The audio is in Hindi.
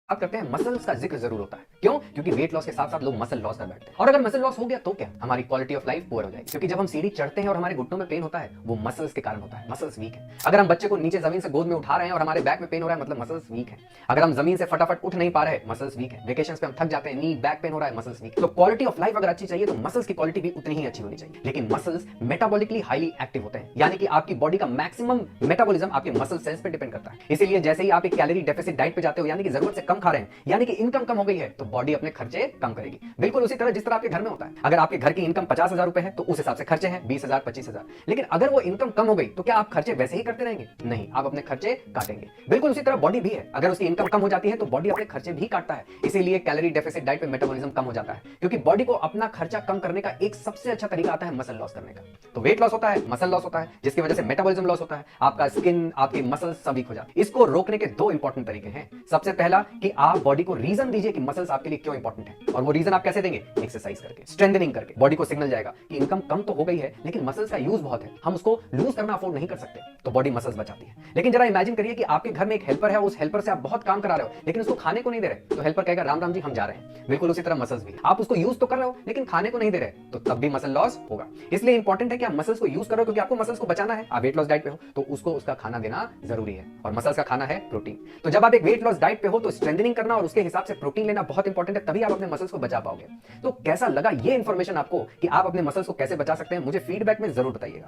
बात करते हैं मसल्स का जिक्र जरूर होता है। क्यों? क्योंकि वेट लॉस के साथ साथ लोग मसल लॉस कर बैठते हैं। और अगर मसल लॉस हो गया तो क्या? हमारी क्वालिटी ऑफ लाइफ पुअर हो जाएगी। क्योंकि जब हम सीढ़ी चढ़ते हैं और हमारे घुटनों में पेन होता है, वो मसल्स के कारण होता है। मसल्स वीक है। अगर हम बच्चे को नीचे जमीन से गोद में उठा रहे हैं और हमारे बैक में पेन हो रहा है, मतलब मसल्स वीक है। अगर हम जमीन से फटाफट उठ नहीं पा रहे, मसल्स वीक है। वेकेशंस पे हम थक जाते हैं, नी बैक पेन हो रहा है, मसल्स वीक। तो क्वालिटी ऑफ लाइफ अगर अच्छी चाहिए तो मसल्स की क्वालिटी भी उतनी ही अच्छी होनी चाहिए। लेकिन मसल्स मेटाबॉलिकली हाईली एक्टिव होते हैं, यानी कि आपकी बॉडी का मैक्सिमम मेटाबॉलिज्म आपके मसल सेल्स पे डिपेंड करता है। इसीलिए जैसे ही आप एक कैलोरी डेफिसिट डाइट पे जाते हो, यानी कि जरूरत से कम खा रहे हैं, यानी कि इनकम कम हो गई है, तो बॉडी अपने खर्चे कम करेगी। बिल्कुल उसी तरह जिस तरह आपके घर में होता है। अगर आपके घर की इनकम 50,000 रुपए है तो उस हिसाब से खर्चे हैं 20,000 25,000। लेकिन अगर वो इनकम कम हो गई तो क्या आप खर्चे वैसे ही करते रहेंगे? नहीं, आप अपने खर्चे काटेंगे। बिल्कुल उसी तरह बॉडी भी है। अगर उसकी इनकम कम हो जाती है तो बॉडी अपने खर्चे भी काटता है। इसीलिए कैलोरी डेफिसिट डाइट पे मेटाबॉलिज्म कम हो जाता है, क्योंकि बॉडी को अपना खर्चा कम करने का एक सबसे अच्छा तरीका आता है मसल लॉस करने का। तो वेट लॉस होता है, मसल लॉस होता है, जिसकी वजह से मेटाबॉलिज्म लॉस होता है, आपका स्किन, आपकी मसल्स सब वीक हो जाती है। इसको रोकने के दो इंपॉर्टेंट तरीके हैं। सबसे पहला कि आप बॉडी को रीजन दीजिए कि मसल्स आपके लिए क्यों इंपॉर्टेंट है, और वो रीजन आप कैसे देंगे? एक्सरसाइज करके, स्ट्रेंथनिंग करके। बॉडी को सिग्नल जाएगा कि इनकम कम तो हो गई है, लेकिन मसल्स का यूज बहुत है, हम उसको लूज करना अफोर्ड नहीं कर सकते, तो बॉडी मसल्स बचाती है। लेकिन जरा इमेजिन करिए कि आपके घर में एक हेल्पर है, उस हेल्पर से आप बहुत काम करा रहे हो, लेकिन उसको खाने को नहीं दे रहे, तो हेल्पर कहेगा राम राम जी हम जा रहे हैं। बिल्कुल उसी तरह मसल्स भी, आप उसको यूज तो कर रहे हो लेकिन खाने को नहीं दे रहे, तो तब भी मसल लॉस होगा। इसलिए इंपॉर्टेंट है कि आप मसल्स को यूज करो, क्योंकि आपको मसल्स को बचाना है। आप वेट लॉस डाइट पे हो तो उसको उसका खाना देना जरूरी है, और मसल्स का खाना है प्रोटीन। तो जब आप एक वेट लॉस डाइट पे हो तो स्ट्रेंथनिंग करना और उसके हिसाब से प्रोटीन लेना बहुत इंपॉर्टेंट है, तभी आप अपने मसल्स को बचा पाओगे। तो कैसा लगा ये इंफॉर्मेशन आपको कि आप अपने मसल्स को कैसे बचा सकते हैं? मुझे फीडबैक में जरूर बताइएगा।